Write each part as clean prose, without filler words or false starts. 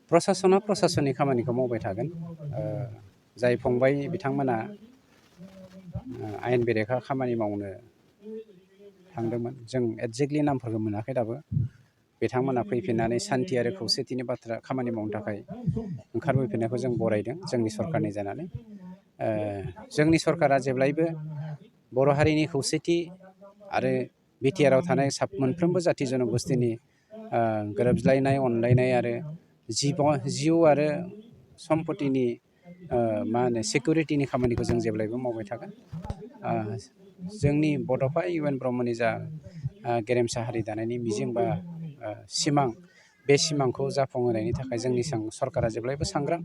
प्रसासना प्रसासननि खामानिखौ मावबाय थागोन। जाय फंबाय बिथांमोना आयेन बेरेखा खामानि मावनो थांदोंमोन, जों एक्जेक्टलि नामफोरखौ मोनाखै दाबो। बिथांमोना फैफिननानै सान्थि आरो खौसेथिनि बाथ्रा खामानि मावनो थाखाय ओंखारबोफिननायखौ जों बरायदों जोंनि सरकारनि जानानै। जोंनि सरकारा जेब्लायबो बर' हारिनि खौसेथि आरो बिटिआरआव थानाय मोनफ्रोमबो जाथि जनगोष्ठीनि गोरोबज्लायनाय, अनलायनाय आरो जिउ आरो सम्पतिनि सिकिउरिटिनि खामानिखौ जों जेब्लायबो मावबाय थागोन। जोंनि बड'फा इउ एन ब्रह्मनि जा गेरेमसा हारि दानायनि मिजिं बा सिमां, बे सिमांखौ जाफुंहोनायनि थाखाय जोंनि सरकारा जेब्लायबो सांग्रां।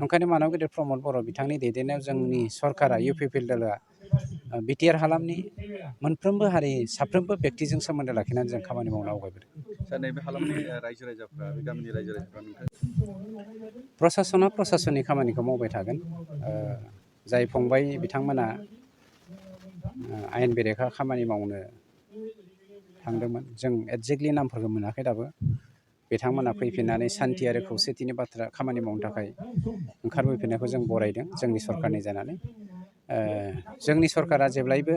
ओंखायनो मानव गेदेर प्रमद बर' बिथांनि दैदेननायाव जोंनि सरकारा UPPL दोलोआ बिटिआर हालामनि मोनफ्रोमबो हारि, साफ्रोमबो बेक्तिजों सोमोन्दो लाखिनानै जों खामानि मावनो आवगायबोदों। सार, नैबे हालामनि रायजो राजाफ्रा, बे गामिनि रायजो राजाफ्रा प्रसासना प्रसासननि खामानिखौ मावबाय थागोन। जाय फंबाय बिथांमोना आयेन बेरेखा खामानि मावनो थांदोंमोन, जों एक्जेक्टलि नामफोरखौ मोनाखै दाबो। बिथांमोना फैफिननानै सान्थि आरो खौसेथिनि बाथ्रा खामानि मावनो थाखाय ओंखारबोफिननायखौ जों बरायदों जोंनि सरकारनि जानानै। जोंनि सरकारा जेब्लायबो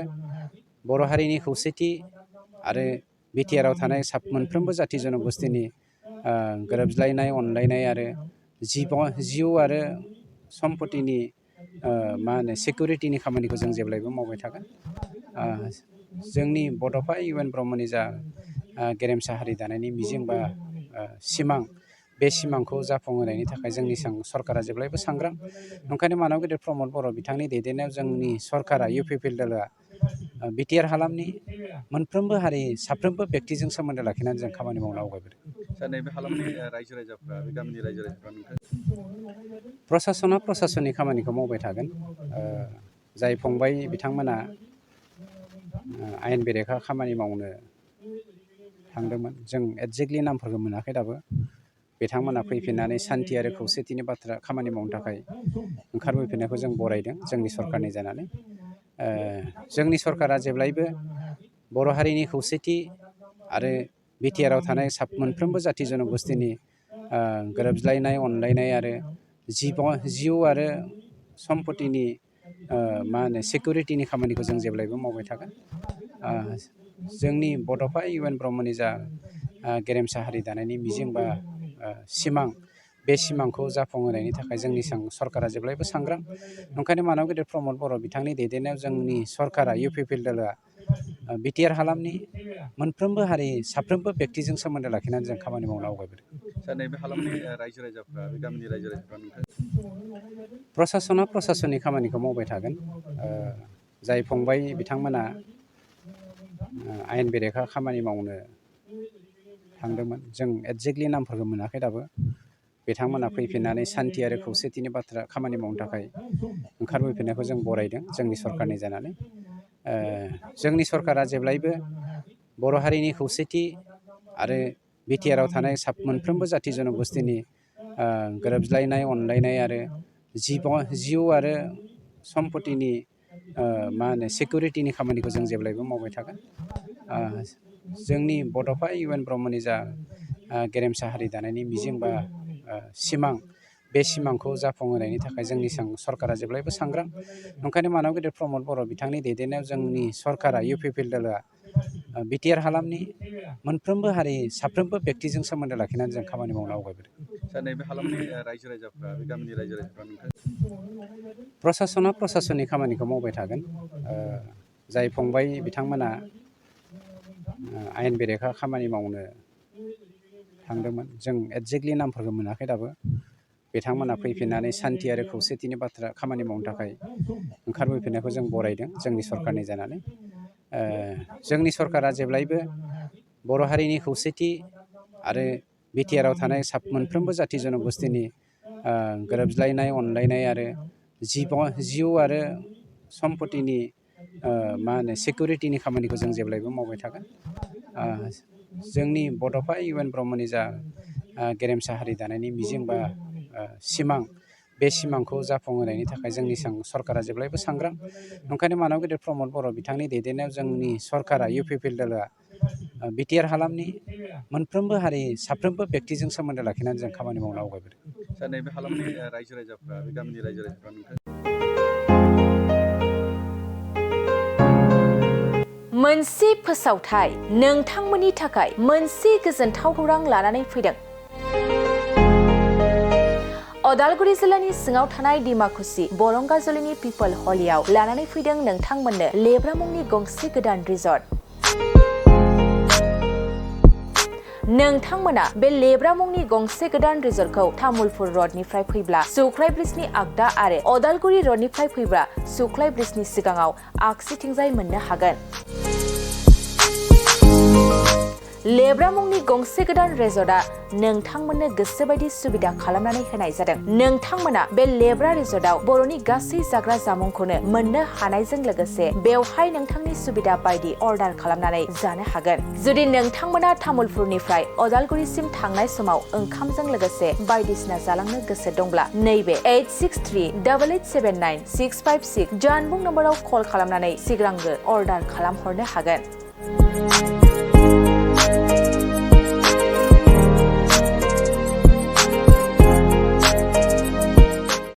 बर' हारिनि खौसेथि आरो बिटिआरआव थानाय मोनफ्रोमबो जाथि जनगोष्ठीनि गोरोबज्लायनाय, अनलायनाय आरो जिउ आरो सम्पतिनि सिकिउरिटिनि खामानिखौ जों जेब्लायबो मावबाय थागोन। जोंनि बड'फा इउ एन ब्रह्मनि जा गेरेमसा हारि दानायनि मिजिं बा सिमां, बे सिमांखौ जाफुंहोनायनि थाखाय जोंनि सरकारा जेब्लायबो सांग्रां। ओंखायनो मानव गेदेर प्रमद बर' बिथांनि दैदेननायाव जोंनि सरकारा UPPL दोलोआ बिटिआर हालामनि मोनफ्रोमबो हारि, साफ्रोमबो बेक्तिजों सोमोन्दो लाखिनानै जों खामानि मावनो आवगायबोदों। सार, नैबे हालामनि रायजो राजाफ्रा, बे गामिनि रायजो राजाफ्रा प्रसासना प्रसासननि खामानिखौ मावबाय थागोन। जाय फंबाय बिथांमोना आयेन बेरेखा खामानि मावनो थांदोंमोन, जों एक्जेक्टलि नामफोरखौ मोनाखै दाबो। बिथांमोना फैफिननानै सान्थि आरो खौसेथिनि बाथ्रा खामानि मावनो थाखाय ओंखारबोफिननायखौ जों बरायदों जोंनि सरकारनि जानानै। जोंनि सरकारा जेब्लायबो बर' हारिनि खौसेथि आरो बिटिआरआव थानाय मोनफ्रोमबो जाथि जनगोष्ठीनि गोरोबज्लायनाय, अनलायनाय आरो जिउ आरो सम्पतिनि सिकिउरिटिनि खामानिखौ जों जेब्लायबो मावबाय थागोन। जोंनि बड'फा इउ एन ब्रह्मनि जा गेरेमसा हारि दानायनि मिजिं बा सिमां, बे सिमांखौ जाफुंहोनायनि थाखाय जोंनि सरकारा जेब्लायबो सांग्रां। ओंखायनो मानव गेदेर प्रमद बर' बिथांनि दैदेननायाव जोंनि सरकारा UPPL दोलोआ बिटिआर हालामनि मोनफ्रोमबो हारि, साफ्रोमबो बेक्तिजों सोमोन्दो लाखिनानै जों खामानि मावनो आवगायबोदों। सार, नैबे हालामनि रायजो राजाफ्रा, बे गामिनि रायजो राजाफ्रा प्रसासना प्रसासननि खामानिखौ मावबाय थागोन। जाय फंबाय बिथांमोना आयेन बेरेखा खामानि मावनो थांदोंमोन, जों एक्जेक्टलि नामफोरखौ मोनाखै दाबो। बिथांमोना फैफिननानै सान्थि आरो खौसेथिनि बाथ्रा खामानि मावनो थाखाय ओंखारबोफिननायखौ जों बरायदों जोंनि सरकारनि जानानै। जोंनि सरकारा जेब्लायबो बर' हारिनि खौसेथि आरो बिटिआरआव थानाय मोनफ्रोमबो जाथि जनगोष्ठीनि गोरोबज्लायनाय, अनलायनाय आरो जिउ आरो सम्पतिनि सिकिउरिटिनि खामानिखौ जों जेब्लायबो मावबाय थागोन। जोंनि बड'फा इउ एन ब्रह्मनि जा गेरेमसा हारि दानायनि मिजिं बा सिमां, बे सिमांखौ जाफुंहोनायनि थाखाय जोंनि सरकारा जेब्लायबो सांग्रां। ओंखायनो मानव गेदेर प्रमद बर' बिथांनि दैदेननायाव जोंनि सरकारा UPPL दोलोआ बिटिआर हालामनि मोनफ्रोमबो हारि, साफ्रोमबो बेक्तिजों सोमोन्दो लाखिनानै जों खामानि मावनो आवगायबोदों। सार, नैबे हालामनि रायजो राजाफ्रा, बे गामिनि रायजो राजाफ्रा प्रसासना प्रसासननि खामानिखौ मावबाय थागोन। जाय फंबाय बिथांमोना आयेन बेरेखा खामानि मावनो थांदोंमोन, जों एक्जेक्टलि नामफोरखौ मोनाखै दाबो। बिथांमोना फैफिननानै सान्थि आरो खौसेथिनि बाथ्रा खामानि मावनो थाखाय ओंखारबोफिननायखौ जों बरायदों जोंनि सरकारनि जानानै। जोंनि सरकारा जेब्लायबो बर' हारिनि खौसेथि आरो बिटिआरआव थानाय मोनफ्रोमबो जाथि जनगोष्ठीनि गोरोबज्लायनाय, अनलायनाय आरो जिउ आरो सम्पतिनि सिकिउरिटिनि खामानिखौ जों जेब्लायबो मावबाय थागोन। जोंनि बड'फा इउ एन ब्रह्मनि जा गेरेमसा हारि दानायनि मिजिं बा सिमां, बे सिमांखौ जाफुंहोनायनि थाखाय जोंनि सरकारा जेब्लायबो सांग्रां। ओंखायनो मानव गेदेर प्रमद बर' बिथांनि दैदेननायाव जोंनि सरकारा UPPL दोलोआ बिटिआर हालामनि मोनफ्रोमबो हारि साफ्रोमबो व्यक्तिजों सोमोन्दो लाखिनानै जों खामानि मावनो आवगायबोदों। सार नैबे हालामनि रायजो राजाफ्रा बे गामिनि रायजो राजाफ्रा नोंथां मोनसे फोसावथाय नोंथांमोननि थाखाय मोनसे गोजोनथाव खौरां लानानै फैदों। अदालगुरि जिल्लानि सिङाव थानाय डिमाकुसि बरंगाजुलिनि पिपल हलियाव लानानै फैदों नोंथांमोननो लेब्रा मुंनि गंसे गोदान रिजर्ट। नोंथांमोना बे लेब्रा मुंनि गंसे गोदान रिजर्टखौ तामुलपुर रडनिफ्राय फैब्ला सुख्लाय ब्रिजनि आगदा आरो अदालगुरि रडनिफ्राय फैब्ला सुख्लाय ब्रिजनि सिगाङाव आगसिथिंजाय मोननो हागोन। लेब्रा मुंनि गंसे गोदान रिजर्टआ नोंथांमोननो गोसोबायदि सुबिदा खालामनानै होनाय जादों। नोंथांमोना बे लेब्रा रिजर्टआव बर'नि गासै जाग्रा जामुंखौनो मोननो हानायजों लोगोसे बेवहाय नोंथांनि सुबिदा बायदि अर्डार खालामनानै जानो हागोन। जुदि नोंथांमोना तामुलपुरनिफ्राय अदालगुरिसिम थांनाय समाव ओंखामजों लोगोसे बायदिसिना जालांनो गोसो दंब्ला नैबे 8638879656 जानबुं नम्बराव कल खालामनानै सिगांग्रो अर्डार खालामहरनो हागोन।